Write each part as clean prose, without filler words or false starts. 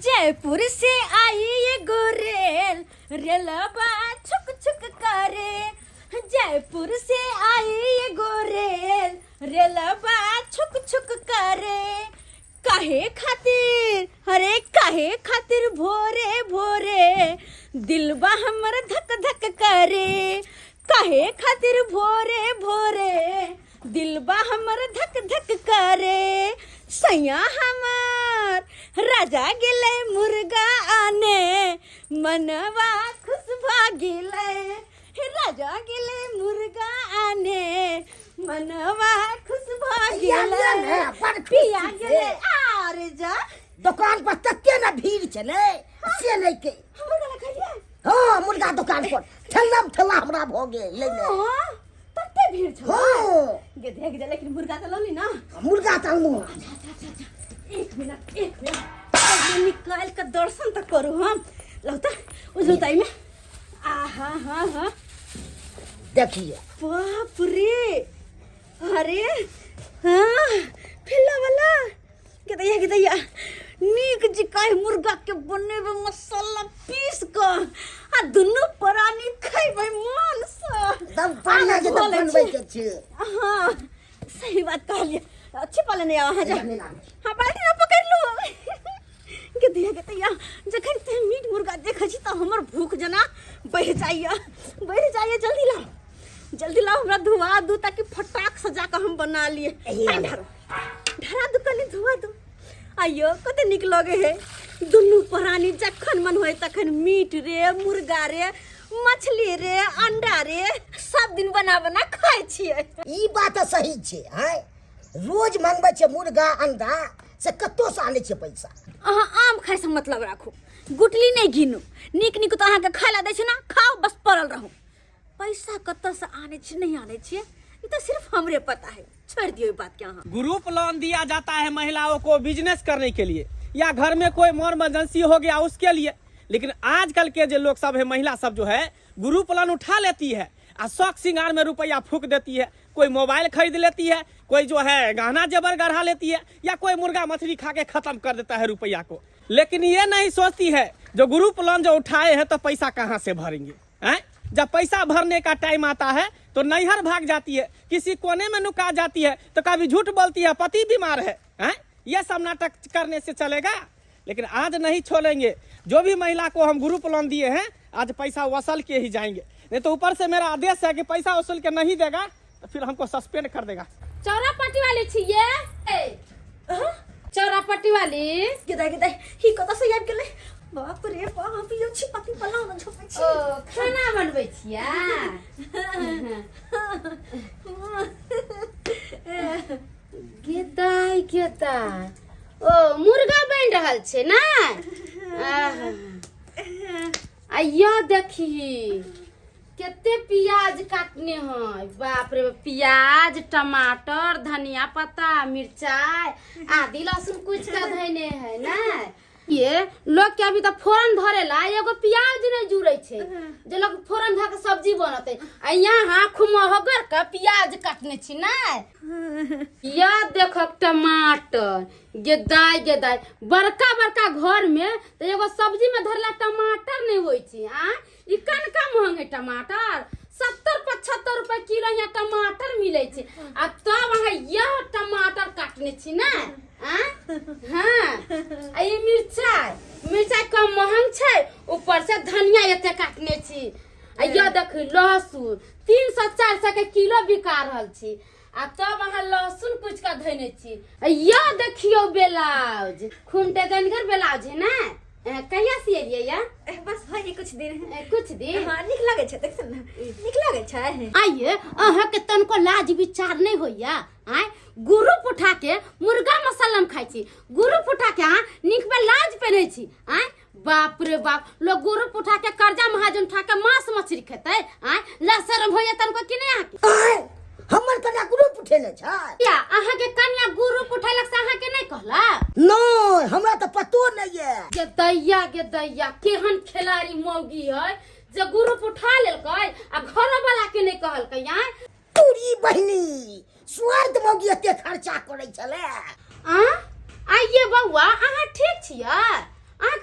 जयपुर से आई ये गोरेल रेलवा छुक छुक करे। जयपुर से आई ये गोरेल रेलवा छुक छुक करे। काहे खातिर अरे काहे खातिर भोरे भोरे दिलवा हमर धक धक करे। काहे खातिर भोरे भोरे दिलवा हमर धक धक करे। सैया हमार राजा गेले मुर्गा आने मनवा खुश भागिले। राजा गेले मुर्गा आने मनवा खुश भागिले। पिया गेले आरे जा दुकान पर तक के ना भीड़ चले से नहीं के मुर्गा लखलिए। हां मुर्गा दुकान पर ठल्ला हमरा भोगे लेने हां तते भीड़ छ। हां गे देख जा लेकिन मुर्गा त लौली ना। मुर्गा तलमु एक मिनट मैं निकाल कर दर्शन तक करू। हम लौता उस लौताई में आहा हा हा देखिए बाप रे अरे हाँ फिल्ला वाला के दैया नीक जिकाय मुर्गा के बने में मसाला पीस का आ दुनु परानी खइबै मन से दम पानी के दम बनबै के छै। हां सही बात कहलिए। अच्छी पाले नहीं आवा जा। हां बाल्टी ना पकड़ लो के दैया जखन ते मीट मुर्गा देखै छी त हमर भूख जना बढ़ जाइए। जल्दी लाओ हमरा धुआ दू ताकि फटाक सजा के हम बना लिए। ढरा दू कनी धुआ दू। आइयो कते निक लगे है दुनु परानी जखन मन होय तखन मीट रे मुर्गा रे मछली रे अंडा रे सब दिन बना बना खाय छियै। ई बात सही छै। हाय रोज मंगबै छै मुर्गा अंडा से कत्तो से आने छै पैसा। अहाँ आम खाय से मतलब राखू गुटली नहीं गिनू। निक तो अहाँ के खाय ला दै छै ना खाओ बस पड़ल रहू। पैसा कत्तो से आने छै नहीं आने छै ये तो सिर्फ हमरे पता है। छोड़ दियो ये बात क्या। हाँ ग्रुप लोन दिया जाता है महिलाओं को बिजनेस करने के लिए या घर में कोई इमरजेंसी हो गया उसके लिए। लेकिन आजकल के जो लोग सब है महिला सब जो है ग्रुप लोन उठा लेती है और शौक श्रृंगार में रुपया फूक देती है। कोई मोबाइल खरीद लेती है, कोई जो है गहना जेवर गढ़ा लेती है या कोई मुर्गा मछली खा के खत्म कर देता है रुपया को। लेकिन ये नहीं सोचती है जो ग्रुप लोन जो उठाए हैं तो पैसा कहाँ से भरेंगे। हैं जब पैसा भरने का टाइम आता है तो नैहर भाग जाती है, किसी कोने में नुका जाती है, तो कभी झूठ बोलती है पति बीमार है। हैं ये सब नाटक करने से चलेगा। लेकिन आज नहीं छोड़ेंगे। जो भी महिला को हम ग्रुप लोन दिए हैं आज पैसा वसूल के ही जाएंगे। नहीं तो ऊपर से मेरा आदेश है कि पैसा वसूल के नहीं देगा तो फिर हमको सस्पेंड कर देगा। चौरापट्टी वाली छिए चौरापट्टी वाली गिदा ही कत से आबि गेलै। बाप रे बाप यो छी पति पलाउ न छोपै छी। ओ खाना बनबै छिया गेदाई ओ मुर्गा बनि रहल छै ना। आइयो देखी केते प्याज काटने हैं। बाप रे प्याज टमाटर धनिया पत्ता मिर्चाई आदि लहसुन कुछ का धैने है ना। ये लोग के अभी तक फोरन धरेला एगो प्याज नहीं जुड़े छे जे लोग फोरन धर के सब्जी बनते आ यहाँ खुमहगर का प्याज काटने छी ना। या देखो टमाटर गेदाई बड़का घर में तो एगो सब्जी में धरला टमाटर नहीं होई छी। ई कनका महंग है टमाटर 70-75 रुपए किलो यहाँ टमाटर मिले छे। आ तब अहाँ यह टमाटर काटने छी ना। हाँ ये मिर्चाई कम महंग छे ऊपर से धनिया एते काटने छी। आ यह देख लहसुन 300-400 के किलो बिका रहल छी। आ तब अहाँ लहसुन कुछ का धैने छी। यह देखियो ब्लाउज खूंटे गनगर ब्लाउज है ना। कहिया सिएलिए या बस भाई कुछ दिन। हां निक लागे छै देख ना निक लागे छै। आइए अहाँ के तनको लाज विचार नहीं होइया। आय ग्रुप उठा के मुर्गा मसाला खाई छी ग्रुप उठा के निक पे लाज पहने छी। आय बाप रे बाप लोग ग्रुप उठा के कर्जा महाजन उठा के मांस मछली खेते। आय लसरम होइया तनको कि नहीं। आय हमर कन्या ग्रुप उठेले छै या अहाँ के कन्या ग्रुप उठैलक से अहाँ के नहीं कहला। नहीं हमरा तो पतो नहीं है। गे दैया केहन खिलाड़ी मौगी है जे ग्रुप उठा लेलकै आ घर वाला के नहीं कहलकै। यार पूरी बहिनी स्वार्थ मौगी एते खर्चा करे छले। आइए बउआ अहाँ ठीक छियै। अहाँ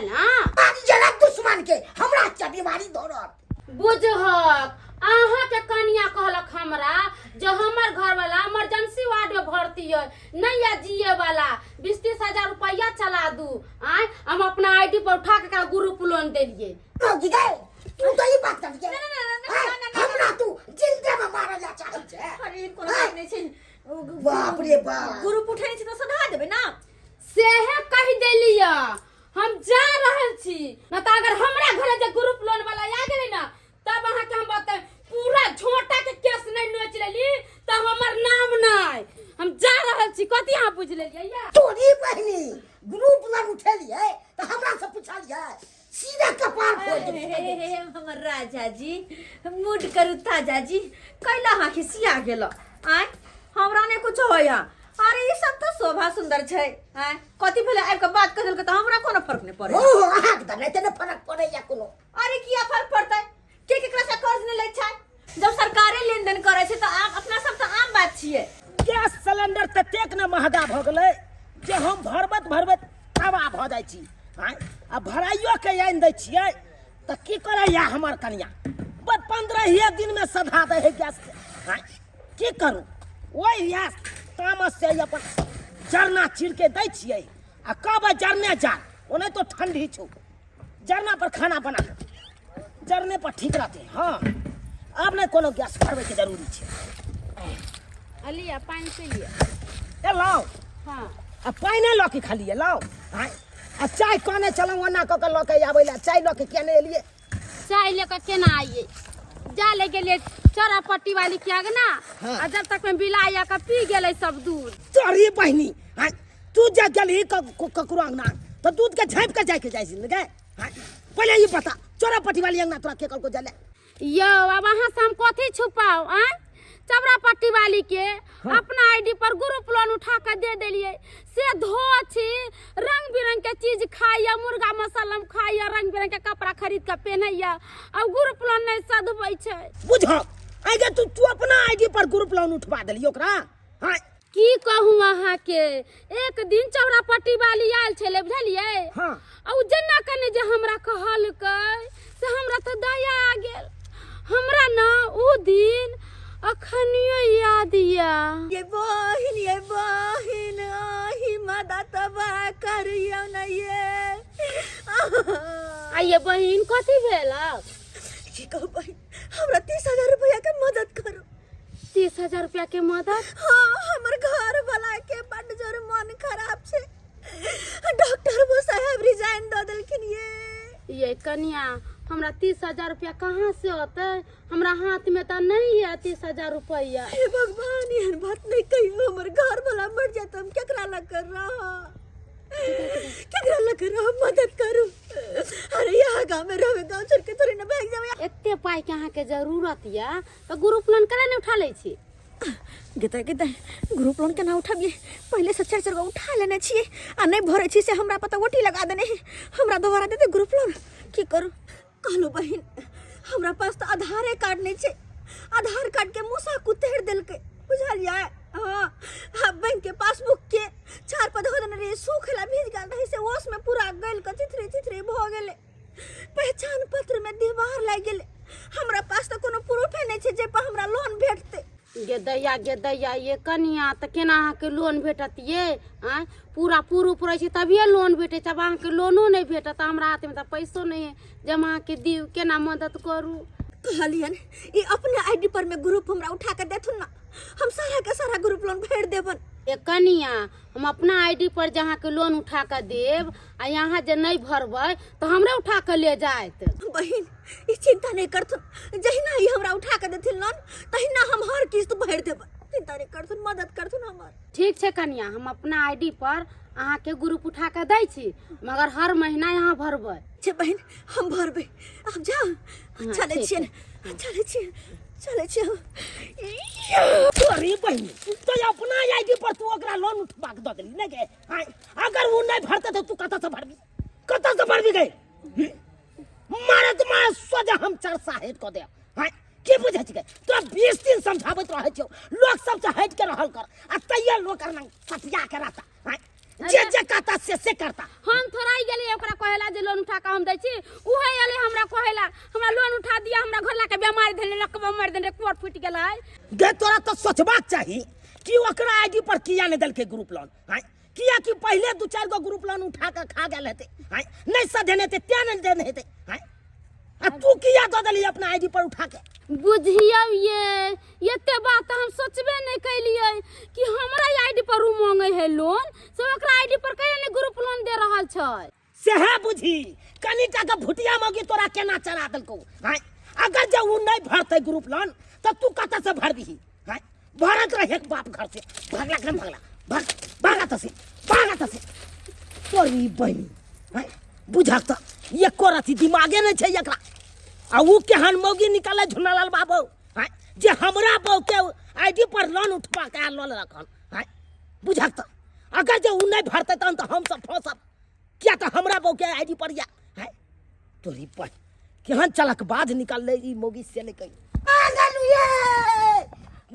बुझल ना आज जरा दुश्मन के हमरा चटीवारी धरत बुझहक अहाँ के कनिया कहलक हमरा जो हमर घर वाला इमरजेंसी वार्ड में भर्ती है नहीं है जिए वाला 20-30 हजार रुपया चला दू आय हम अपना आईडी पर उठा के ग्रुप लोन देलिए मौगी गए तू तो ये बात कर के हमरा तू जिंदे में मारला चाहै छै अरे कोनो बात नहीं छै बाप रे बाप ग्रुप उठै छै तो सधा देबे ना सेहे कह देलिया हम जा रहल छी न त अगर हमरा घरे जे ग्रुप लोन वाला आ गेलै ना तब अहाँ के हम बताए पूरा झोटा के केस नहीं नोच लेली त हमर नाम नहीं हम जा रहल छी कथि अहाँ बुझ लेलियै या तोरी बहनी ग्रुप लग उठेलिए तो हमरा से पूछलिए सीधा कपार फोड़ दे हमर राजा जी मूड करू ताजा जी कैला हाँ खिसिया गेल आय हमरा ने कुछ होया अरे ये सब तो शोभा सुंदर छै आय कथि भेले आब के बात कर देलक त हमरा कोनो फर्क नहीं पड़े ओ आग द नहीं तने फरक पड़े या कोनो अरे किया फर्क पड़तै के केकरा से कर्ज नहीं लै छै जब सरकारे लेन देन करे छै त आप अपना सब त आम बात छियै गैस सिलेंडर ततेक न महंगा भ गेलै जे हम भरबत तबाह भ जाइ छी हां आ भराइयो के आइन दै छियै त की करैया हमर कनिया 15 दिन में सधा दे है गैस हां की करू ओइ गैस तामस से अपन जरना चीर के दै छियै आ कहबै जरने जा ओने तो ठंडी छौ जरना पर खाना बना जरने पर ठीक रहते हाँ अब नहीं कोनो गैस भरबै के जरूरी छै अलिया पानी से लिया ए लाओ हां आ पानी लऽ के खाली लाओ हां आ चाय काने चलौ ओना क के लऽ के आबै ला चाय लऽ के केने एलिए चाय लेकर केना आइए जा ले गेले चौरापट्टी वाली के आगे ना हाँ। आ जब तक में बिलाया का पी गेले सब दूध तोरी बहिनी हां तू जा गेली ककरो अंगना तो दूध के झाँप के जाय के जाइसी न गे हां पहले ये बता चौरापट्टी वाली अंगना तोरा के कल को जले यो अब वहां से हम कथी छुपाओ आ चौरापट्टी वाली के अपना आईडी पर ग्रुप लोन उठा के दे देलिए से धोछी रंग बिरंग के चीज खाइया मुर्गा मसाला खाइया रंग बिरंग के कपड़ा खरीद के पहनैया अब ग्रुप लोन नहीं सधबै छै बुझो आगे तू अपना आईडी पर ग्रुप लोन उठवा देली ओकरा हां की कहूं अहाँ के एक दिन चौरापट्टी वाली आयल छले बुझलिए हां औ जेना कने जे हमरा कहलकै से हमरा तो दया आ गेल हमरा ना उ दिन अखनियो याद या ये बहिन आही मदद बा करियो न ये आइए बहिन कथी भेला की कहू बहिन हमरा 30,000 रुपया के मदद करो 30,000 रुपया के मदद हाँ हमर घर वाला के बड़ जोर मन खराब छे डॉक्टर वो साहब रिजाइन द देलखिन ये कन्या हमरा 30,000 रुपया कहाँ से होते हमरा हाथ में तो नहीं है 30,000 रुपया हे भगवान यहन बात नहीं कहियो हमर घर वाला मर जात हम केकरा ला कर रहा मदद करू अरे यहाँ गाँव में रहे गाँव छोड़ के थोड़ी ना भाग जावे एते पाई के अहाँ के जरूरत या तो ग्रुप लोन करे ने उठा ले छी गता ग्रुप लोन केना उठाबिए पहले से 4 गो उठा लेने छिए आ नहीं भरे छी से हमरा पता ओटी लगा देने हमरा दोबारा देते ग्रुप लोन की करू कहलो बहिन हमरा पास तो आधार कार्ड नहीं छे आधार कार्ड के मुसा कुतेड़ देलके बुझलिया हां बैंक के पासबुक के 4 पद हो देने रे सूखला भीज गेल रही से ओस में पूरा गइल क चिथरे भ गेले पहचान पत्र में दीवार लाग गेले हमरा पास तो कोनो प्रूफ नहीं छे जे पर हमरा लोन भेटते गे दैया ये कनिया त केना अहाँ के लोन भेटत ये आ पूरा प्रूफ रहे छै तभिए लोन भेटे छै अब अहाँ के लोनो नहीं भेटत हमरा हाथ में त पैसो नहीं है जब अहाँ के दिउ केना मदद करू कहलियन ई अपने आईडी पर में ग्रुप हमरा उठा के देथुन ना हम सारा के सारा ग्रुप लोन भेट देबन ए कनिया हम अपना आईडी पर जहाँ के लोन उठा के देब आ यहाँ जे नहीं भरबै तो हमरे उठा के ले जायत बहिन ई चिंता नहीं करथुन जहिना ई हमरा उठा के देथिन लोन तहिना हम हर किस्त भर देब चिंता नहीं करथुन मदद करथुन हमर ठीक छै कनिया हम अपना आईडी पर अहाँ के ग्रुप उठा के दै छी मगर हर महीना यहाँ भरबै छे बहिन हम भरबै अब जा चले छिए तोरी बहिनी तो अपना आईडी पर तू ओकरा लोन उठवा के द देली नै गे हां अगर वो नहीं भरते तो तू कत से भरबी गई मारे तो मारे सोजा हम चरसा हेट को दे हां के बुझै छिकै तोरा 20 दिन समझाबैत रहै छौ लोग सब से हट के रहल कर आ तैयार लोग करना सटिया के रहता हां जे कहता से करता हम थोड़ा गेलिए नहीं ओकरा कहेला जे लोन उठा के हम दै छी उहे आले हमरा कहेला हमरा लोन उठा दिया हमरा घर ला के बीमारी धैले लकवा मार देने कोट फूट गेलै गे तोरा तो सोचबाक चाही कि ओकरा आईडी पर किया नहीं दलके ग्रुप लोन हैं किया कि पहले 2-4 गो ग्रुप लोन उठा के खा गेल हेते हैं नहीं सधेने ते त्या नहीं देने हेते हैं आ तू किया दो दली अपना आईडी पर उठा के बुझियो ये ते बात हम सोचबे नहीं कैलिए कि हमरा आईडी पर उ मांगे है लोन से ओकरा आईडी पर कहे ने ग्रुप लोन दे रहल छै सेहे बुझी कनिटा के भुटिया मगी तोरा केना चला दलको हैं अगर जे उ नहीं भरते ग्रुप लोन तो तू कत से भर दही हैं भरत रहे बाप घर से भागला के भागला भागत से तोरी बहनी हैं बुझा तो ये कोरथी दिमागे नहीं छै एकरा आ उ केहन मौगी निकले झुनालाल बाबू हैं जे हमरा बहू के आईडी पर लोन उठवा के लोन रखन हैं बुझा तो अगर जे उ नहीं भरते तहन तो हम सब फंसब क्या तो हमरा बहू के आईडी पर या है तोरी पर केहन चलक बाज निकल ले ई मोगी से ले कई आंगनुए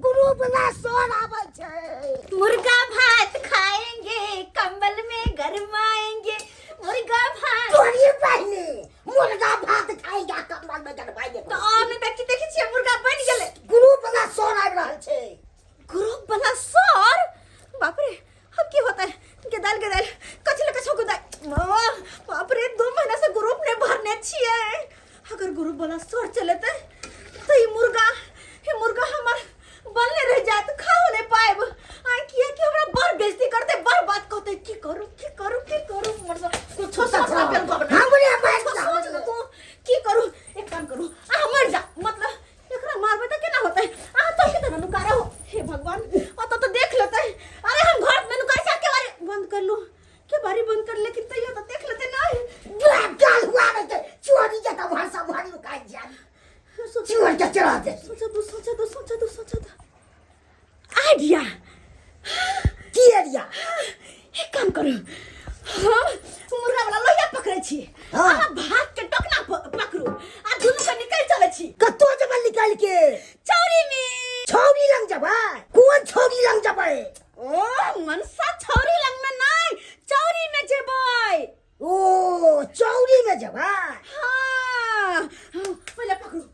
ग्रुप ना सोन आवे छे मुर्गा भात खाएंगे कंबल में गरमाएंगे मुर्गा भात तोरी बहनी मुर्गा भात खाएगा कमल में गड़बाएंगे तो आपने देखी छियै मुर्गा बन गेले ग्रुप ना सोन आबि रहल छे ग्रुप वाला सर बाप रे अब की होता है गेदाल कचले कछो गुदाई बाप रे 2 महीना से ग्रुप ने भरने छिए अगर ग्रुप वाला सर चलेते तो ये मुर्गा हमार बनले रह जात खाओ नहीं पाएब आ किया कि हमरा बड़ बेइज्जती करते बड़ बात कहते की करू मरसा कुछ सपना पे बना हमरे बात सोच ले तू की करू एक काम करू आ मर जा मतलब एकरा मारबे त केना होतै आ तो कितना नुकारा हो हे भगवान आ तो देख लेते अरे हम घर में नुकाई से के बारी बंद कर लूं के बारी बंद कर लेकिन तैयो तो देख लेते ना गाल हुआ रे चोरी जका भाषा भारी लुकाई जा चोर के चला दे सोचा दो आइडिया की एरिया एक काम करू हम मुर्गा वाला लोहिया पकड़े छी हाँ। आ भात के टोकना पकड़ू आ दुनु के निकल चले छी कतो जब निकाल के चौरी में छौरी लंग जबा कौन छौरी लंग जबा ओ मनसा छौरी लंग में नहीं चौरी में जेबै ओ चौरी में जबा हां पहले पकड़ू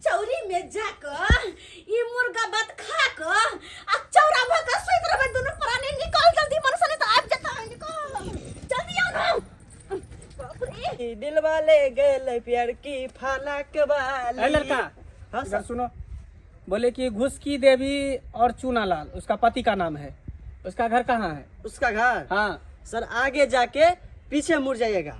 चौरी में जाकर ये मुर्गा भात खा कर आ चौरा भका सुत रहबे दुनु प्राणी निकल जल्दी मनसा ने तो आब जाता है निकल जल्दी आओ ना बाप रे दिल वाले गए प्यार की फालक वाली ए लड़का हाँ इधर सर सुनो बोले कि घुस की देवी और चूनालाल उसका पति का नाम है उसका घर कहाँ है उसका घर हाँ सर आगे जाके पीछे मुड़ जाइएगा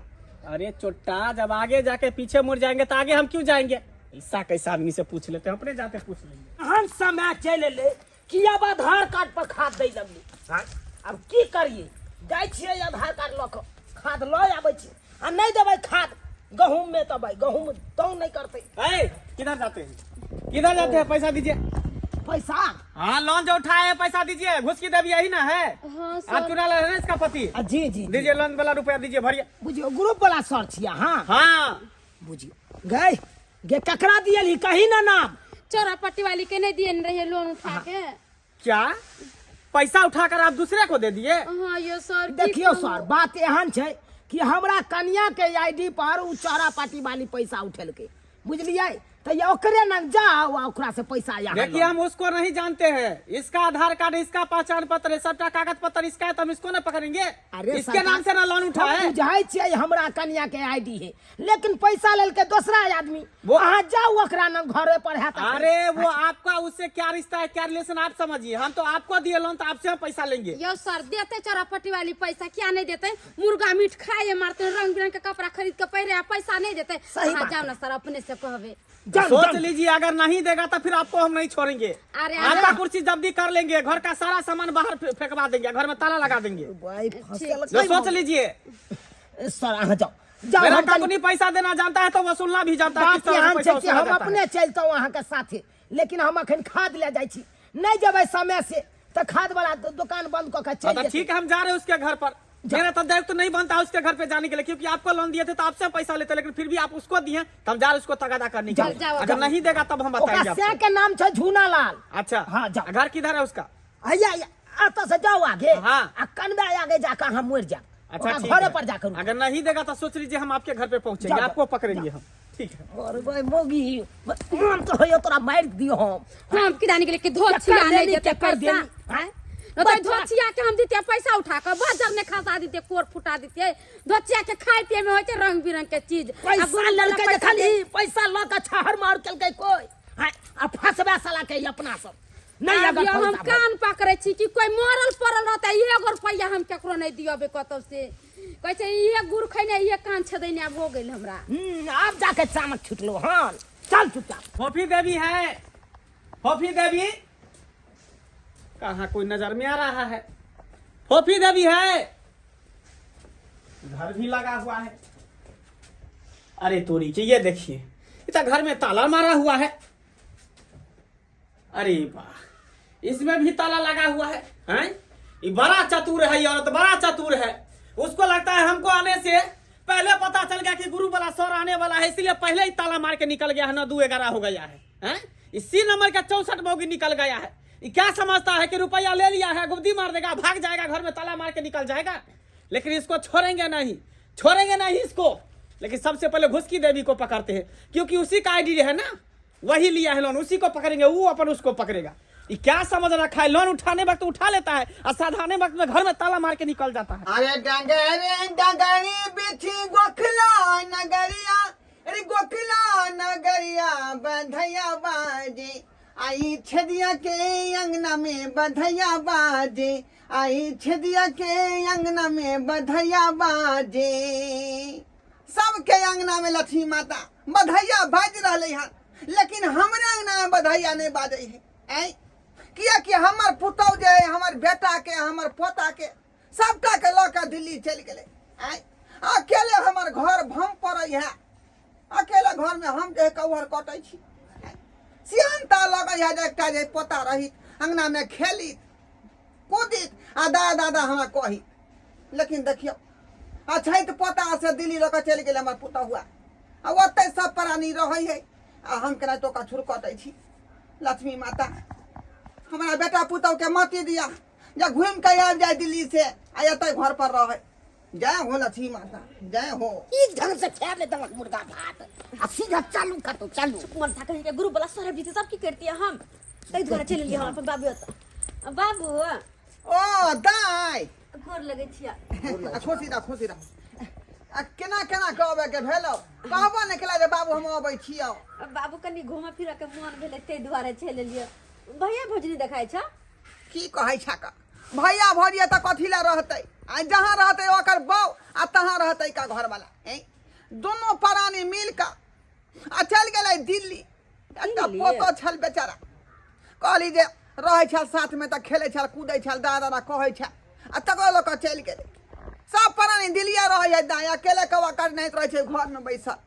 अरे चोट्टा जब आगे जाके पीछे मुड़ जाएंगे तो आगे हम क्यों जाएंगे ऐसा कैसा आदमी से पूछ लेते हैं अपने जाते पूछ लेंगे हम समय चले ले कि अब आधार कार्ड पर खाद दे लगली हाँ अब की करिए जाय छियै आधार कार्ड ल के खाद ल आबै छी आ नहीं देबै खाद गहूम में तबै गहूम तो नहीं करते किधर जाते हैं पैसा दीजिए पैसा हाँ लोन जो उठाए पैसा दीजिए घुस की देवी यही ना है हां आप चूनालाल है ना इसका पति जी दीजिए लोन वाला रुपया दीजिए भरिए बुझियो ग्रुप वाला सर छिया हाँ हाँ बुझियो गे ककरा दियली कहीं ना नाम चोरा पट्टी वाली के नहीं दिए रहे लोन उठा के क्या पैसा उठाकर आप दूसरे को दे दिए हां ये सर देखियो सर बात एहन छै कि हमरा कन्या के आईडी पर उ चोरा पार्टी वाली पैसा उठेलके बुझलिए तो ये ओकरे न जाओ ओकरा से पैसा यहाँ देखिए हम उसको नहीं जानते हैं इसका आधार कार्ड इसका पहचान पत्र है सबका कागज पत्र इसका है तो हम इसको ना पकड़ेंगे अरे इसके नाम से ना लोन उठा है बुझाई छियै हमरा कन्या के आईडी है लेकिन पैसा लेल के दूसरा आदमी वो- वहाँ जाओ ओकरा न घरे पर है अरे वो आपका उससे क्या रिश्ता है क्या रिलेशन आप समझिए हम तो आपको दिए लोन तो आपसे हम पैसा लेंगे यो सर देते चोरा पट्टी वाली पैसा क्या नहीं देते मुर्गा मीट खाए मारते रंग बिरंग के कपड़ा खरीद के पहने पैसा नहीं देते सही हाँ बात जाओ ना सर अपने से कहवे सोच लीजिए अगर नहीं देगा तो फिर आपको हम नहीं छोड़ेंगे अरे आपका कुर्सी जब्दी कर लेंगे घर का सारा सामान बाहर फेंकवा देंगे घर में ताला लगा देंगे भाई फसल जो सोच लीजिए सर अहाँ जाओ जाओ मेरा हम तनी- कंपनी पैसा देना जानता है तो वसूलना भी जानता है बात किस तरह से एहन पैसा छै कि वसूला हम जाता है। अपने चलतौ अहाँ के साथे लेकिन हम अखन खाद ले जाइ छी नहीं जेबै समय से तो खाद वाला दुकान बंद कऽ के हाँ, चल तो ठीक है हम जा रहे हैं उसके घर पर मेरा तो दायित्व नहीं बनता उसके घर पे जाने के लिए क्योंकि आपको लोन दिए थे तो आपसे पैसा लेते लेकिन फिर भी आप उसको दिए तो हम जा रहे हैं उसको तगादा करने के जाओ, लिए जाओ, अगर जाओ। नहीं देगा तब हम ओकरा बताएंगे से आपको। के नाम छै झूनालाल अच्छा हाँ, जाओ। घर किधर है उसका हैया अतऽ से जाओ आगे हाँ। आ कनबे आगे जाकर हम मर जाब अच्छा ठीक घरे है। पर जाकर अगर नहीं देगा तो सोच लीजिए हम आपके घर पे पहुंचेंगे, जाओ। आपको पकड़ेंगे हम। ठीक है। और भाई मोगी मन तो है तोरा मार दियो हम हम किराने के लिए कि धोचिया नहीं देते पैसा हैं न तो धोचिया के हम देते पैसा उठा कर बाजार में खसा देते, कोर फुटा देते। धोचिया के खाए पिए में होते रंग बिरंग के चीज। पैसा ललके जे खाली पैसा ल के छहर मार केलकै कोई हैं आ फसबे साला के अपना सब नहीं अगर हम पैसा कान पकड़े छी कि कोई मरल पड़ल रहता है 1 रुपया हम केकरो नहीं दियबे कतौ से। कहै छै ये गुड़ खैने ये कान छदैने हो गेल हमरा। अब जाके चामक छुटलो हन चल चुपचाप। फोफी देवी है, फोफी देवी कहाँ कोई नजर में आ रहा है? फोफी देवी है, घर भी लगा हुआ है। अरे तोरी की ये देखिए, इतना घर में ताला मारा हुआ है। अरे वाह, इसमें भी ताला लगा हुआ है। हैं? ये बड़ा चतुर है, ये औरत बड़ा चतुर है। उसको लगता है हमको आने से पहले पता चल गया कि गुरु वाला सौर आने वाला है, इसलिए पहले ही ताला मार के निकल गया है। 9-2-11 हो गया है। हैं? इसी नंबर का 64 बोगी निकल गया है। ये क्या समझता है कि रुपया ले लिया है, गुब्दी मार देगा, भाग जाएगा, घर में ताला मार के निकल जाएगा। लेकिन इसको छोड़ेंगे नहीं, छोड़ेंगे नहीं इसको। लेकिन सबसे पहले घुसकी देवी को पकड़ते हैं, क्योंकि उसी का आईडी है ना, वही लिया है लोन, उसी को पकड़ेंगे, वो अपन उसको पकड़ेगा। ये क्या समझ रखा है? लोन उठाने वक्त उठा लेता है और साधारण वक्त में घर में ताला मार के निकल जाता है। अरे डगरी बिछी गोखला नगरिया, अरे गोखला नगरिया बधैया बाजे, आई छदिया के अंगना में बधैया बाजे, आई छदिया के अंगना में बधैया बाजे। सबके अंगना में लक्ष्मी माता बधैया बाज रही है, लेकिन हमारे अंगना में बधैया नहीं बाजे है। किया कि हमार पुतौ जे है, हमार बेटा के, हमार पोता के, सबका के लौका दिल्ली चल गए। अकेले हमार घर भम पड़े है, अकेले घर में हम जे कौहर कटे छी। सियानता लगे है, एकटा जे पोता रही अंगना में खेली कूदी आ दादा हमरा कही। लेकिन देखियो अच्छा तो पोता से दिल्ली लौका चल गए हमार पुतौ हुआ, आ ओते सब प्राणी रहे है, आ हम केना तो का छुर कटे छी। लक्ष्मी माता हमारा बेटा पुतौ के मती दिया, जब घूम के आ जाए दिल्ली से आते घर पर रहे। जय हो लक्ष्मी माता, जय हो। ई ढंग से खा ले दलक मुर्गा भात आ सीधा चालू कर तो चालू। कुमार था कहीं के गुरु वाला सौरभ जी सब की करती है हम कई द्वारा चले लिए हम अपन बाबू होता। बाबू ओ दाई गोर लगे छिया। खुशी रह, खुशी रह। केना केना कहबे के भेलो, कहबो ने केला जे बाबू हम अबै छियौ। बाबू कनी घुमा फिरा के मन भेले ते द्वारा चले लिए। भैया भौजी देखाय छ की कहै छ का भैया भौजी त कथी ला रहतै? आ जहां रहतै ओकर बाऊ आ तहां रहतै का घर वाला हैं। दोनों प्राणी मिल का आ चल गेलै दिल्ली। एकटा पोतो छल बेचारा, कहली जे रहै छल साथ में त खेलै छल, कूदै छल, दादा कहै छ, आ तकरो लोक चल गेलै। सब प्राणी दिल्लिया रहै है, दाई अकेले कवा कर नहीं रहै छै घर में बैसल,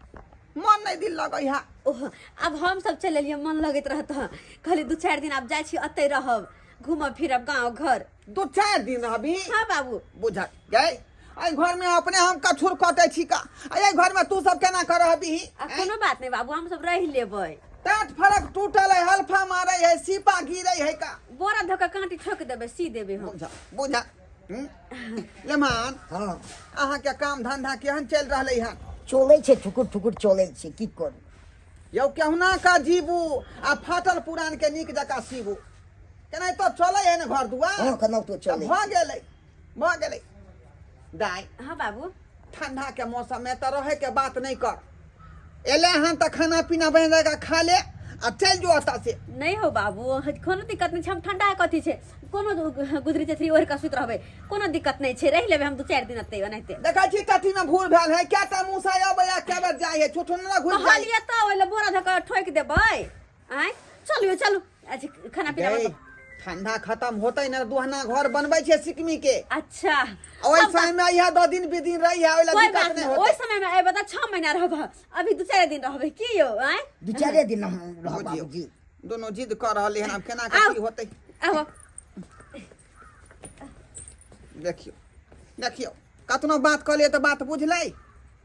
मन नहीं दिल लगै है। ओह अब हम सब चले लिए, मन लगत रहता। कहली 2-4 दिन अब जाय छी, अतै रहब, घूमब फिरब गांव घर। 2-4 दिन अभी हां बाबू बुझा गए। आई घर में अपने हम कछुर कटे छी का, आई घर में तू सब केना कर अभी? कोनो बात नहीं बाबू, हम सब रह लेबै। टाट फरक टूटल है, हल्फा मारे है, सीपा गिरे है का। बोरा धक्का कांटी ठोक देबै, सी देबै हम। बुझा बुझा लेमान हां अहाँ के काम धंधा केहन चल रहले है? चले छे ठुकुर ठुकुर चले छे, की करू? यौ केहुना का जीबू आ फाटल पुरान के नीक जका सीबू। केना तो चले है न घर दुआर। हां कनौ तो चले। भ गेलै दाई। हां बाबू ठंडा के मौसम में तो रहे के बात नहीं कर। एले हन त खाना पीना बन जाएगा, खा ले आ चल जो अता से। नहीं हो बाबू, कोनो दिक्कत नहीं छै, हम ठंडा कथी छै, कोनो गुदरी चथरी ओढ़ के सुत रहबै, कोनो दिक्कत नहीं छै, रह लेबै हम 2-4 दिन अतै ओनाहिते। देखा छी टटी में भूल भेल है, क्या ता मुसा आबे या के बार जाय है, छुटुनला घुस जाय। कहलिए त ओइले बोरा धक्का ठोक देबै। आय चलियो चलू, आज खाना पीना गई, ठंडा खत्म होते न दुहना घर बनबै छे सिकमी के। अच्छा ओइ समय में यह 2 दिन बिदिन रही है, ओइला कोई दिक्कत बात नहीं नहीं, होते। ओइ समय में एबे त 6 महीना रहब, अभी 2-4 दिन रहबै की यो? आय 2-4 दिन हम रह बुझियो, बाबूजी। दोनों जिद कर रहले हन, अब केना आओ। की होते आहो देखियो देखियो। कतनो बात कहलिए तो बात बुझलै,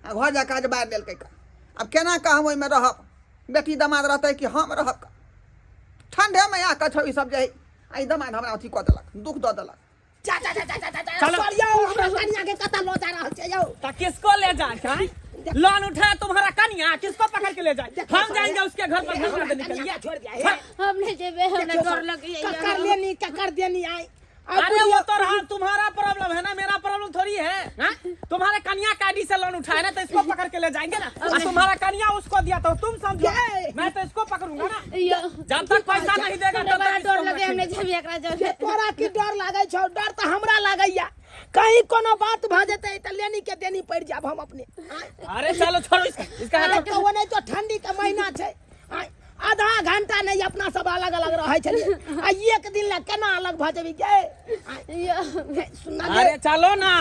आ घर जा काज बार देलकै का। अब केना का हम ओइ में रहब? बेटी दामाद रहतै कि हम रहब का? ठंडे में या कछौ ई सब जे आई दामाद हमरा अथी क देलक, दुख द देलक। जा जा जा जा जा जा चलो। सरिया हमरा कनिया के कता लो जा रहल छै यौ तो किसको ले जाए हैं? लोन उठाया तुम्हारा कन्या, किसको पकड़ के ले जाए? हम जाएंगे उसके घर पर धरना देने के लिए। छोड़ दिया है हमने जेबे हमने डर लगे ककर देनी आई अरे वो तो रहा तुम्हारा प्रॉब्लम है ना, मेरा प्रॉब्लम थोड़ी है हाँ? तुम्हारे कन्या का आईडी से लोन उठाया ना तो इसको पकड़ के ले जाएंगे ना। और तुम्हारा कन्या उसको दिया तो तुम समझो, मैं तो इसको पकड़ूंगा ना। जब तक पैसा नहीं देगा तब तक डर लगे हमने जेबे एकरा जेबे तोरा की डर लागे छौ? डर तो हमरा लागैया कहीं कोनो बात भ जेतै त लेनी के देनी पड़ जाब हम अपने। अरे चलो छोड़ो इसका अरे तो वो नहीं तो ठंडी के महीना छै आधा घंटा नहीं अपना सब अलग अलग रहे छलिए आ एक दिन ला केना अलग भ जेबी गे सुनना अरे चलो ना,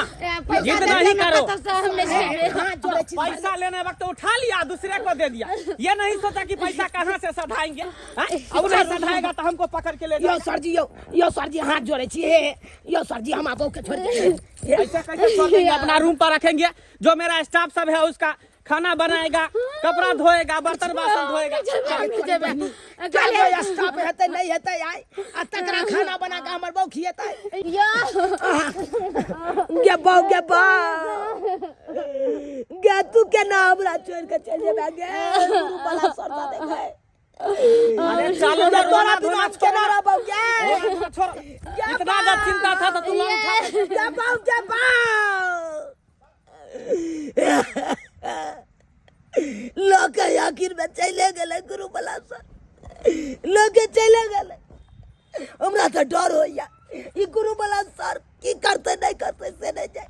जिद नहीं करो। हमने जेबे हां जोड़े छी पैसा लेने वक्त उठा लिया दूसरे को दे दिया, ये नहीं सोचा कि पैसा कहाँ से सधाएंगे। अब नहीं सधाएगा तो हमको पकड़ के ले यो जाएगा। सर जी यो सर जी हाथ जोड़े छी यो सर जी हम आपो के छोड़ दे ऐसे कैसे छोड़ देंगे? अपना रूम पर रखेंगे, जो मेरा स्टाफ सब है उसका खाना बनाएगा, कपड़ा धोएगा, बर्तन बासन धोएगा। चलो स्टाफ हेतै नहीं हेतै आई आ तकरा खाना बना के हमर बहू खिएतै गे तू केना हमरा छोड़ के चल जेबे गे गुरु वाला सरता देखे अरे चलो ना, तोरा रोना बिना धोना केना रहबौ गे छोड़ो। इतना जब चिंता था तो तुम लोग उठा गे लोग आखिर में चले गए गुरु वाला सर लोग चले गए हमरा तो डर होइया ई गुरु वाला सर की करते नहीं करते से नहीं जाए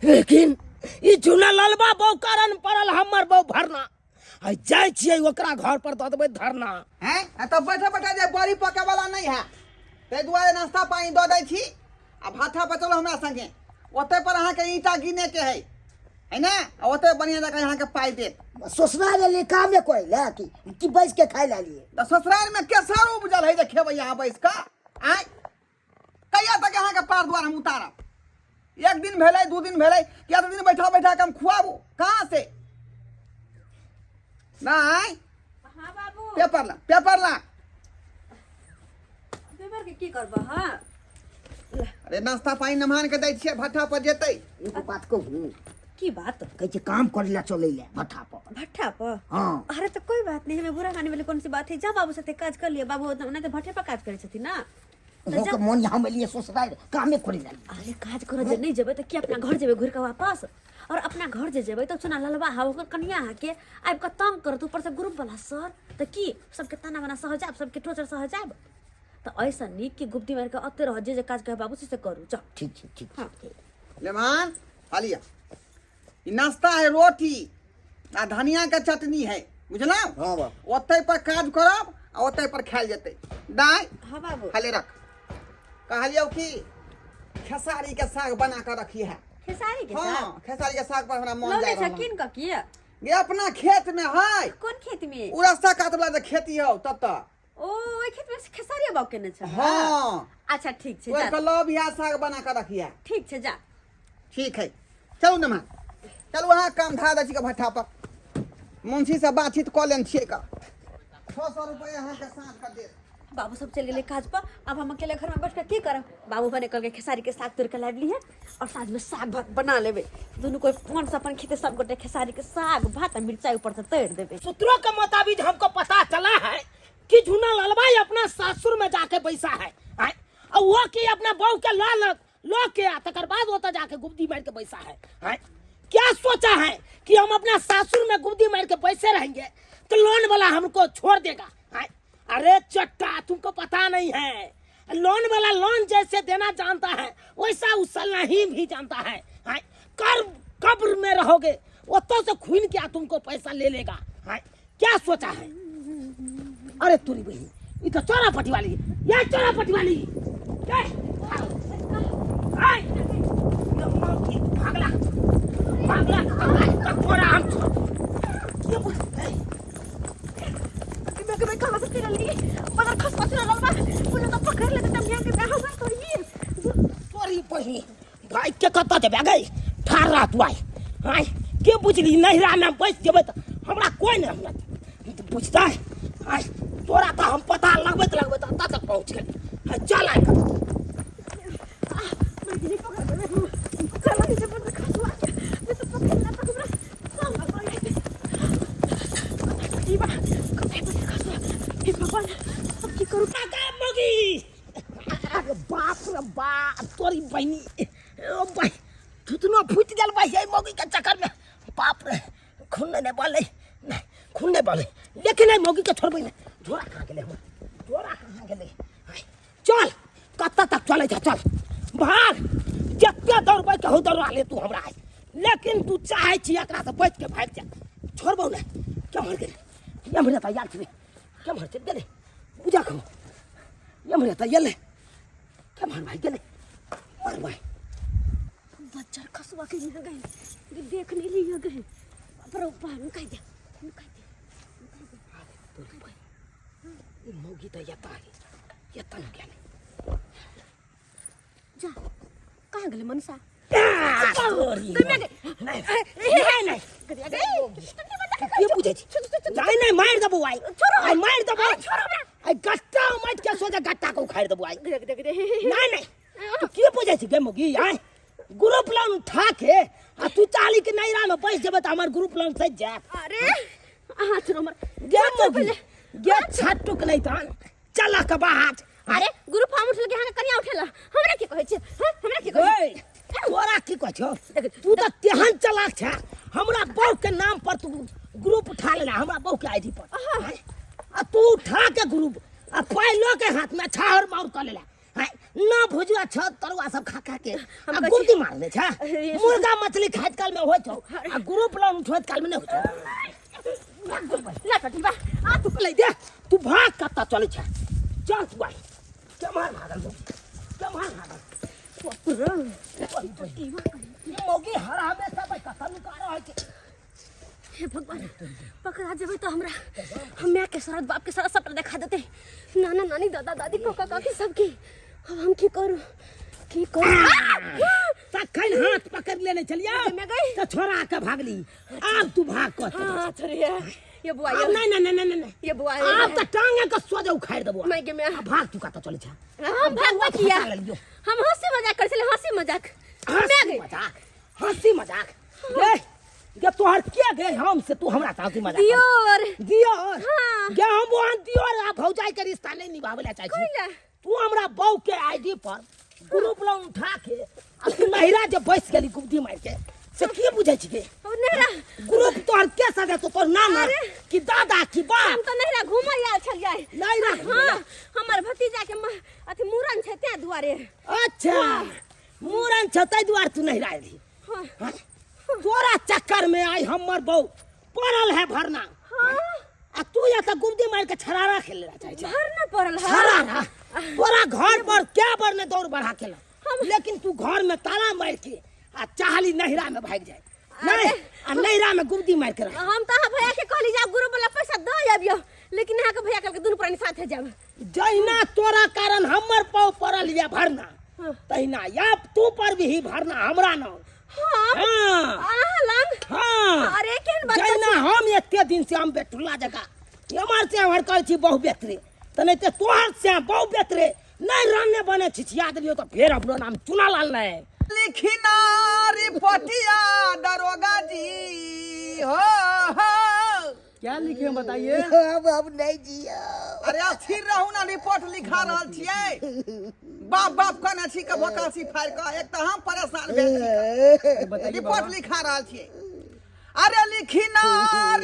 लेकिन ई चुना ललबा बहु कारण पड़ल हमर बहु भरना आ जाय छियै ओकरा घर पर द देबै धरना हैं तो बैठे बैठे जे बड़ी पके वाला नहीं है ते दुआरे नाश्ता पानी दो दै छी आ भाठा पर चलो हमरा संगे ओते पर अहाँ के ईटा गिने के है ना? ओते बढ़िया जगह यहाँ के पाई दे। ससुराल ले काम में कोई ले कि बैठ के खाई ला लिए तो ससुराल में केसर उपजल है जे खेबै यहाँ बैस का आय कहिया तक यहाँ के पार द्वार हम उतारब? एक दिन भेलै, दू दिन भेलै, क्या तो दिन बैठा बैठा के हम खुआबू कहाँ से? नहीं हाँ बाबू पेपर ला पेपर के की करबा? हां अरे नाश्ता पानी नमान के दै छियै, भट्ठा पर जेतै। एगो बात कहूँ की बात? कहे छै काम करे ला चले ले भट्ठा पर भट्ठा पर? हाँ अरे तो कोई बात नहीं, हमें बुरा मानने वाली कौन सी बात है? जा बाबू साथे काज कर लिया, बाबू ना तो भट्ठे पर काज करे छथि ना। लोग मन यहाँ में लिए ससुराल काम में करे ला अरे काज करे जे नहीं जेबे तो की अपना घर जेबे घुर के वापस? और अपना घर जे जेबे तो चुना ललबा हा ओकर कन्या हा के आब के तंग करत ऊपर से ग्रुप वाला सर तो की सबके ताना बना सह जाब, सबके टोचर सह जाब। तो ऐसा नहीं कि गुप्ती मार के अते रह जे काज कहे बाबू से करू। चल ठीक हाँ लेमान आलिया ई नाश्ता है, रोटी आ धनिया के चटनी है, बुझला? हाँ बाबू ओते पर काज करब आ ओते पर खायल जेतै। दाई हाँ बाबू खाली रख। कहलियो कि खेसारी के साग बना के रखी है। खेसारी के साथ हाँ खेसारी के साग पर हमरा मन लौले जाय रहल। छकिन का किया? ये अपना खेत में है, कौन खेत में? उ रास्ता काट वाला जे खेती हो तत। ओ ओइ खेत में खेसारी बाबू केने छ? हाँ अच्छा ठीक छै ओए जा, कलो बिया साग बना के रखी है। ठीक छै जा। ठीक है चलू नमा, चलू वहाँ काम धा दै छी के भट्ठा पर मुंशी से बातचीत कऽ लेन छियै का 600 रुपया यहाँ के साँझ का दे। बाबू सब चल गए काज पर, अब हम अकेले घर में बैठ कर की करब? बाबू बने कल के खेसारी के साग तोड़ के लाद ली है और साथ में साग भात बना लेबे। दोनों कोई फोन से अपन खेते सब गोटे खेसारी के साग भात और मिर्चाई ऊपर से तोड़ देबे। सूत्रों के मुताबिक हमको पता चला है कि झूना ललबाई अपना सासुर में जाके पैसा है और वो कि अपना बहू के लो के तकर बाद होता जाके गुप्ती मार के पैसा है क्या सोचा है कि हम अपना सासुर में गुप्ती मार के पैसे रहेंगे तो लोन वाला हमको छोड़ देगा? अरे चट्टा तुमको पता नहीं है, लोन वाला लोन जैसे देना जानता है वैसा उछलना ही भी जानता है। कब्र में रहोगे वो से खून क्या तुमको पैसा ले लेगा। क्या सोचा है? अरे तुरी बहन ये तो चौरापट्टी वाली ये चौरापट्टी वाली भागला भागला थोड़ा हम मैं कहां से तेरा ली मगर खसपा से ललबा बोले तो पकड़ ले तब यहां के ब्याह हो तो ये तोरी बहन भाई के कत्ता दे गई ठार रहा तू आई के बुझली नहिरा में बैठ जेबे त हमरा कोई नहीं हमरा बुझता है तोरा तो हम पता लगबे तक पहुंच गए चल आए नहीं पकड़ चला नीचे पर खसवा के मैं तो पकड़ ना पकड़ सब भगवान ये बा कभी पर खसवा हे भगवान अब की करूं काका मगी अरे बाप रे बाप तोरी बहनी ओ भाई थुतनो फूट गेल भाई ये मगी के चक्कर में बाप रे खून नहीं बोले नहीं खून नहीं बोले लेकिन नहीं मगी के छोड़बे नहीं जोरा कहां गेले हम जोरा कहां गेले चल कत्ता तक चले जा चल भाग जत्ते दौड़बै कहू दौड़ा ले तू हमरा लेकिन तू चाहे छी एकरा से बच के भाग जा छोड़बो नहीं क्या मर गेले ये हमरा तैयार छी क्या मर चल गेले बुझा खो ये हमरा तैयार ले क्या मर भाई गेले मर भाई बच्चा खसवा के नहीं गए देख नहीं लिया गए पर ऊपर कह दे मोगी तो यता है यता न गेले जा कहां गेले मनसा सॉरी नहीं नहीं ये पूछे जाय नहीं मार दबो आई मार दबो आई गट्टा मत के सोचा गट्टा को उखाड़ दबो आई नहीं नहीं तू के पूछे छी गे मोगी आई गुरु प्लान उठा के आ तू चाली के नैरा में बैठ जेबे त हमर गुरु प्लान सज जा अरे हाथ रो मर गे मोगी गे छटुक नहीं तान चला के बाहर अरे गुरु फार्म उठल के हां कनिया उठेला हमरा के कहै छै हमरा के कहै ओए तोरा की कहै छौ तू त तेहन चलाक छ हमरा बहू के नाम पर तू ग्रुप उठा लेला हमरा बहू के आईडी पर आ तू उठा के ग्रुप आ पाइलो के हाथ में छाहर मार कर लेला ना भुजुआ छ तरुआ सब खा खा के आ गुर्दी मारने छ मुर्गा मछली खाइत काल में होय छौ आ ग्रुप लन उठोत काल में नहीं होय छौ ना कटिबा आ तू ले दे तू भाग कत्ता चले छ चल तू आई कमाल भागल मोगी हर हमेशा भाई कथा लुका रहा है हे भगवान पकड़ा जेबे तो हमरा हम के साथ बाप के सारा सपना दिखा देते नाना नानी दादा दादी काका काकी सबकी अब हम की करूं तखन हाथ पकड़ लेने चलिया मैं गई तो छोरा के भागली अब तू भाग कर हां छोरे ये बुआ नहीं ये बुआ आप तो टांगे को सोजा उखाड़ देबो मैं के मैं भाग तू का तो चले छ हम भाग किया हम हंसी मजाक कर चले हंसी मजाक हंसी मजाक ये तोहर के गए हम से तू हमरा हंसी मजाक दियोर हां गे हम वहां दियोर आ भौजाई के रिश्ता नहीं निभावेला चाहिए तू हमरा बहू के आईडी पर ग्रुप लोन उठा के आ महिला जब बैठ गेली गुप्ती मार के से की बुझै छी के नेरा ग्रुप तोहर के सदे तो तोर नाम कि दादा की बाप हम तो नेरा घुमय आल छल जाय नेरा हां हमर भतीजा के अथी मूरन छै ते दुआरे अच्छा मूरन छ तै दुआर तू नहीं रही हां तोरा चक्कर में आई हमर बहू पड़ल है भरना हां आ तू या त गुप्ती मार के छरारा खेलेला चाहिए भरना पड़ल है छरारा तोरा घर पर क्या बार ने दौड़ बढ़ा केला लेकिन तू घर में ताला मार के आ चाहली नहिरा में भाग जाए नहीं आ नहिरा में गुप्ती मार के हम त भैया के कहली जा गुरु वाला पैसा द आबियो लेकिन यहां के भैया के दुनु प्राणी साथे जाब जहिना तोरा कारण हमर पाव पड़ल या भरना तहिना या तू पर भी भरना हमरा न हां लंग हां अरे केन बात जहिना हम एते दिन से हम बेटुला जगह हमर से हमर कहै छी बहु बेतरे त नहीं ते तोहर से बहु बेतरे नहीं रहने बने छी याद लियो तो फिर अपनो नाम चुना लाल नहीं लिखिना रिपोर्टिया दरोगा जी हो क्या लिखे हैं बताइए अब नहीं जिया अरे स्थिर रहू ना रिपोर्ट लिखा रहल छियै बाप बाप कहने छी के वकालसी फाइल का एक तो हम परेशान भेल छी रिपोर्ट लिखा रहल छियै अरे लिखिना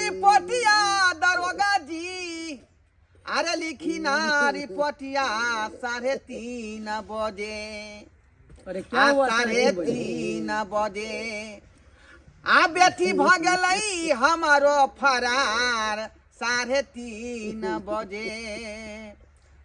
रिपोर्टिया दरोगा जी अरे लिखिना रिपोर्टिया 3:30 बजे अरे क्या हुआ 3:30 बजे आ बेटी भ गेलै हमारो फरार 3:30 बजे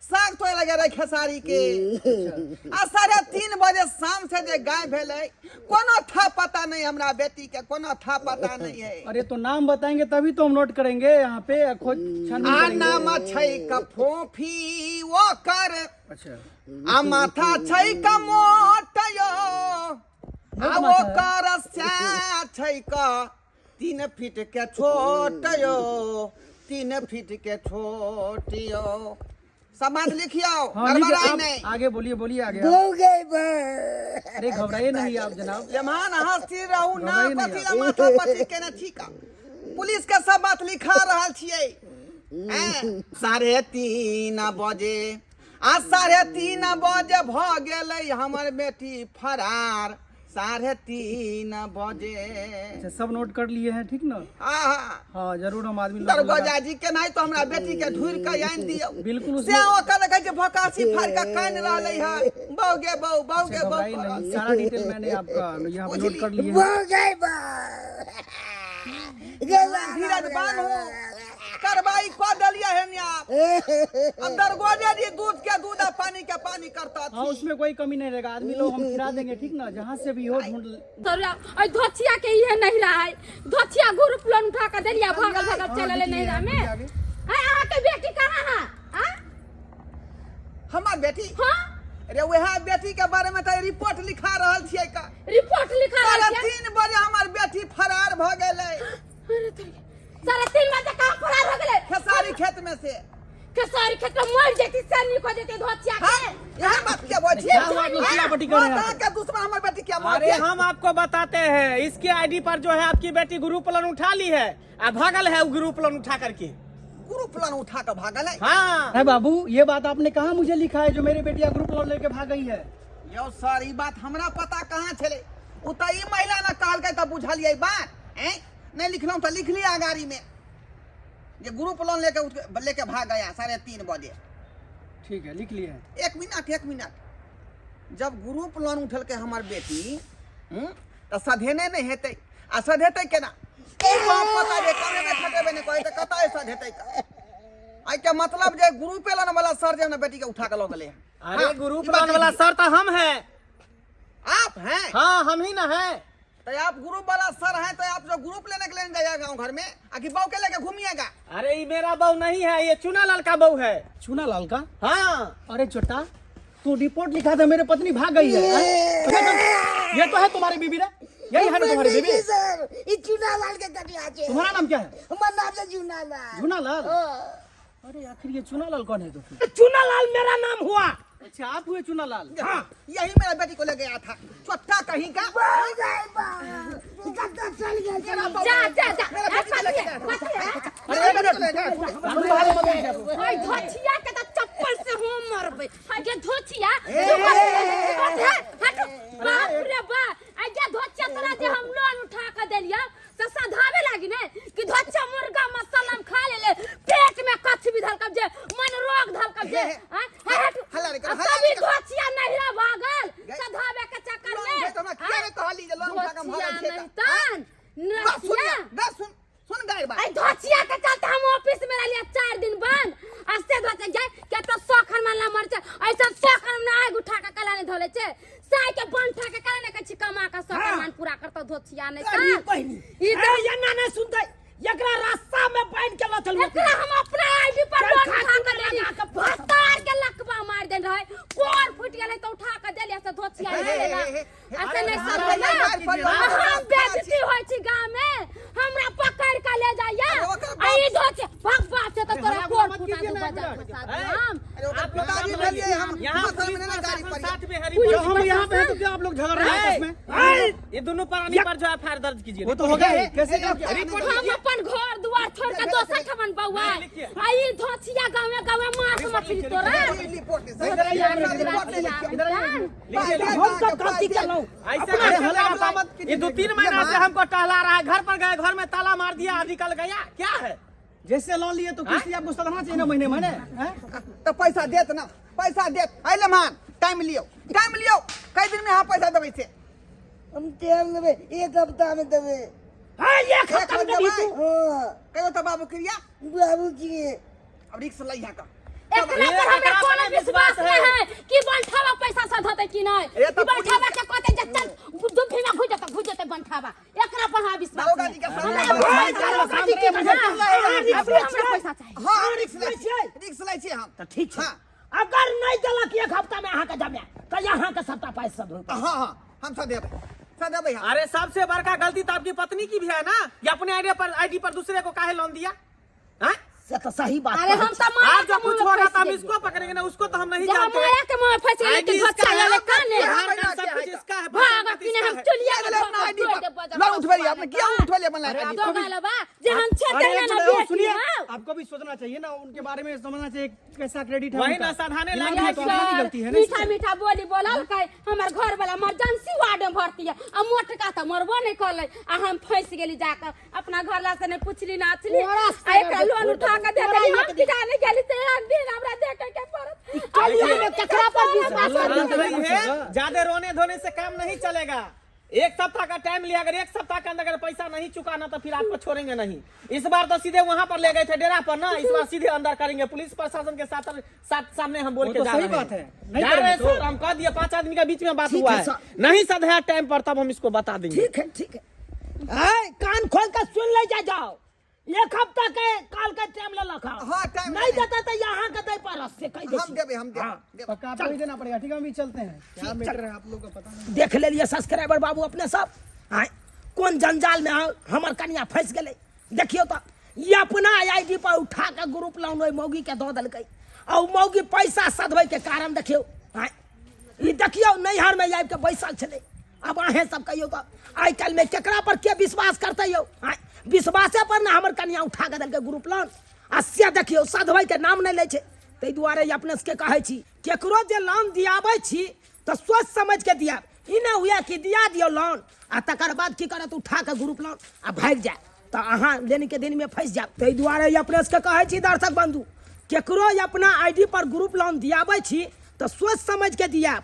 साग तो लगे रहे खेसारी के आ 3:30 बजे शाम से जे गाय भेलै कोनो था पता नहीं हमरा बेटी के कोनो था पता नहीं है अरे तो नाम बताएंगे तभी तो हम नोट करेंगे यहाँ पे खोज छानबीन आ करेंगे। नाम छै कफोफी वो कर अच्छा आ माथा छै का मोटयो आ वो कर से छै का 3 फीट के छोटयो 3 फीट के छोटियो सब बात लिखियो हाँ, लिखिए, गड़बड़ाई आप नहीं। आगे बोलिए बोलिए आगे आप। हो गई बा अरे घबराइए नहीं आप जनाब। जमान हस्ती रहू ना घबराइए नहीं पति आप। माथा पति के ना ठीक पुलिस के सब बात लिखा रहल छियै। हैं? 3:30 बजे आज 3:30 बजे भ गेलै हमर बेटी फरार। 3:30 बजे अच्छा सब नोट कर लिए हैं ठीक ना। आहा हाँ जरूर हम आदमी लोग को दरगोजा जी के नहीं तो हमरा बेटी के ढूर के आइन दियो। बिल्कुल उसमें- से ओकर कहै छै भकासी फाड़ के कान रहलै है बौगे अच्छा, घबराइए नहीं, सारा डिटेल मैंने आपका यहाँ पे नोट कर लिए हो हैं। गई बा धीरज बांधो कार्रवाई कर दिलिए है ने आप। अब दरगोजा जी दूध के दूध और पानी के पानी करता हाँ थी। उसमें कोई कमी नहीं रहेगा, आदमी लोग हम खिला देंगे ठीक ना, जहाँ से भी हो ढूंढ। धोतिया के ये नहीं रहा है, धोतिया ग्रुप लोन उठा कर दिलिया भागल भागल चलले नहीं रहा में। अहाँ के बेटी कहाँ है? हां हमार बेटी हां अरे वह बेटी के बारे में तो रिपोर्ट लिखा रहल छियै का। रिपोर्ट लिखा है। 3:30 बजे हमार बेटी फरार भ गेलै। अरे तेरी 3:30 बजे कहाँ फरार हो गेले? खेसारी खेत में से। खेसारी खेत में मर जेती सैनिक हो जेती धोतिया हाँ के। यह बात क्या बोल क्या हुआ आप लोग चिल्लापट्टी कर रहे हैं? कहाँ के दुश्मन हमार बेटी क्या मार अरे दिया? हम आपको बताते हैं, इसके आईडी पर जो है आपकी बेटी ग्रुप लोन उठा ली है और भागल है वो ग्रुप लोन उठा करके। ग्रुप लोन उठा कर भागल है। हाँ है बाबू, ये बात आपने कहाँ मुझे लिखा है जो मेरी बेटिया ग्रुप लोन लेके भाग गई है? यो सर ई बात हमरा पता कहाँ छले। उ त ई महिला ना कहल के त बुझलियै बात हैं। नहीं लिखलौं त लिख लिया गाड़ी में ये ग्रुप लोन लेके भाग गया 3:30 बजे। ठीक है लिख लिए हैं। एक मिनट जब ग्रुप लोन उठल के हमार बेटी त सधेने नहीं हेतै आ सधेतै केना? पता जे करे में खटेबे नहीं कोई त कतै सधेतै का? आई के मतलब जे ग्रुप लोन वाला सर जे ना बेटी के उठा के ल गेले हैं। अरे हाँ, ग्रुप ई बात लोन वाला नहीं। सर तो हम हैं। आप हैं? हाँ हम ही ना है। तो आप ग्रुप वाला सर हैं तो आप जो ग्रुप लेने के लिए जाइएगा गाँव घर में आखिर बहू के लेके घूमिएगा। अरे ये मेरा बहू नहीं है, ये चुना लाल का बहू है। चुना लाल का? हाँ। अरे छोटा तू रिपोर्ट लिखा था मेरे पत्नी भाग गई है। ये तो है तुम्हारी बीबी ना, यही है ना तुम्हारी बीबी? सर ई चुनालाल के कटिया छे। तुम्हारा नाम क्या है? हमर नाम से चुनालाल। चुनालाल? अरे आखिर ये चुनालाल कौन है? तो चुनालाल मेरा नाम हुआ। अच्छा आप हुए चुनालाल? हाँ यही मेरा बेटी को ले गया था छोटा कहीं का। हो गई बा कत्ता चल गया जा मेरा बेटी को ले गया था। अरे एक मिनट। ओए धोतिया के त चप्पल से हम मरबे। ये धोतिया हट बाप रे बा। आजा धोतिया तोरा जे हम लोन उठा के देलिया त सधावे लागी ने कि धोतिया मुर्गा मसाला खा ले पेट में कछ भी धलकब जे मन रोग धलकब जे। हट हल्ला रे कर, हल्ला सभी रे कर। धोतिया नहीं रह भागल सधावे के चक्कर लोन में। दे तो मैं क्या ने कहली जे लोन उठा के धोतिया भागल छे नहीं का? तन बस सुन गाय बात। आई धोतिया के चलते हम ऑफिस में रहलिए 4 दिन बंद। अस्ते धोते जाए के तो सोखन मानला मर छे ऐसा सोखन में आग उठा के कला ने धोले छे साई के बन उठा के कला ने कछि कमा के सोखन मान पूरा करतो धोतिया नहीं अरे ता पहिनी ई ए यन्ना नहीं सुनते एकरा रास्ता में बांध के ल चलू। एकरा हम अपना आईडी पर चल लोन खा उठा के चुना देली लगा के भस्तार के लकवा मार देन रहे कोर फुट गेले तो उठा के देली से धोतिया ले लेला ऐसे नहीं सब ना हम बेइज्जती होय छी गांव में हमरा पकड़ के ले जाइया आई धोतिया भगवा से तो तोरा कोर फुटा दू बजा हम आप लोग आगे भेजिए हम यहाँ बस में ना गाड़ी पर। साथ में है रिपोर्ट। हम यहाँ पे हैं तो क्या आप लोग झगड़ रहे हैं आपस में? ये दोनों प्राणी पर जो एफआईआर दर्ज कीजिए। वो तो हो गया कैसे हम अपन घर दुआर छोड़ के दोसर ठमन बउआ आई धोतिया गांव में मांस मछली तोरा रिपोर्ट हम सब गलती कर लो। ऐसे कैसे हल्ला मत कीजिए। ये 2-3 महीना से हमको टहला रहा है, घर पर गए घर में ताला मार दिया निकल गया। क्या है? जैसे लोन लिए तो किस्ती आपको सधना चाहिए ना महीने महीने। तो पैसा देत ना पैसा देत आइले मान टाइम लियो कई दिन में यहाँ पैसा देवे से। हम टाइम लेबे एक हफ्ता में देबे। हां ये खत्म कर दी तू। हां कहो तो बाबू क्रिया बाबू जी अब रिक्स लै यहाँ का एकरा पर हमरा कोनो विश्वास नहीं है कि बंठावा पैसा सधते कि नहीं ए तो कि बंठावा के कहते जे चल दुभी में घुस जते बंठावा एकरा पर हां विश्वास दारोगा जी के सामने पैसा चाहिए हाँ रिक्स लै छी हम। तो ठीक है। हाँ अगर नहीं देलक एक हफ्ता में अहाँ के जमे तो यहाँ के सबटा पैसा दो। हाँ हम सदेबै हम। अरे सबसे बड़का गलती तो आपकी पत्नी की भी है ना, ये अपने आईडी पर दूसरे को काहे लोन दिया? हैं? से तो सही बात अरे कहै हम छी। तो माया आज के जब कुछ मुंह में होगा तो फंस हम गेली। इसको पकड़ेंगे ना, उसको तो हम नहीं जब जानते। माया के मुंह में फंस गेली आईडी तो इसका धोखा है, वाले काने आधार कार्ड सब कुछ इसका है, भाग पता अपने इसका हम है। चलिए ये ले अपना ID लो उठवाइए आपने क्या उठवाइए अपना अरे ID? दो गालो बा जे हम छे अरे देना एक ना मिनट, बेटी सुनिए, हां आपको भी सोचना चाहिए ना, उनके बारे में समझना चाहिए कैसा क्रेडिट है वही उनका। ना साधाने दिमाग लगे में तो हमारी गलती है ना मीठा इसमें। मीठा बोली बोलल के हमर घर वाला इमरजेंसी वार्ड में भर्ती है आ मोटका त मरबो नहीं करले आ हम फंस गेली जाकर अपना घर ला से नहीं पुछली ना अछली आ एकरा लोन उठा के दे देली हम की जाने गेली ते एक दिन हमरा देखे के पड़त चलिए हमें केकरा पर विश्वास बात कर वही है, ज्यादा रोने धोने से काम नहीं चलेगा। एक सप्ताह का टाइम लिया, अगर एक सप्ताह के अंदर अगर पैसा नहीं चुकाना तो फिर आपको छोड़ेंगे नहीं। इस बार तो सीधे वहां पर ले गए थे डेरा पर ना, इस बार सीधे अंदर करेंगे। पुलिस प्रशासन के साथ सामने हम बोल वो के तो जा सही रहे बात है, हैं। नहीं जा रहे हैं करेंगे सर, हम कह दिए 5 आदमी के बीच में बात ठीक हुआ है है, सर। नहीं सधा टाइम पर तब हम इसको बता देंगे। ठीक है ठीक है। ऐ कान खोल कर सुन ले जाओ, एक हफ्ता के काल का टाइम ले लखा। हाँ, टाइम नहीं देता तो यहाँ के दे पर से कह दे। हम देबे हम देबे। पक्का आपको ही देना पड़ेगा। ठीक है, हम भी चलते हैं। क्या मैटर है आप लोग का पता नहीं। देख ले लिए सब्सक्राइबर बाबू अपने सब आय कौन जंजाल में हमर कन्या फंस गेले। देखियो तो ये अपना आईडी पर उठा के ग्रुप लाउन ओइ मौगी के दो देलकै और मौगी पैसा सधबै के कारण देखियो आय ई देखियो नैहर में आबि के बैसल छलै। अब अहें सब कहियो तो आइ काल्हि में केकरा पर के विश्वास करतै यौ। आय विश्वासे पर ना हमर कन्या उठा के देलकै ग्रुप लोन आ से देखियो सधबै के नाम नहीं लै छै। ताहि दुआरे अपने सबके कहै छी केकरो जे लोन दियाबै छी तो सोच समझ के दिया। ई ना हुआ कि दिया दियो लोन आ तकर बाद की करत उठा के ग्रुप लोन आ भाग जाए तो अहाँ लेने के दिन में फंस जाए। ताहि दुआरे अपने सबके कहै छी दर्शक बंधु केकरो अपना आईडी पर ग्रुप लोन दियाबै छी तो सोच समझ के दिया।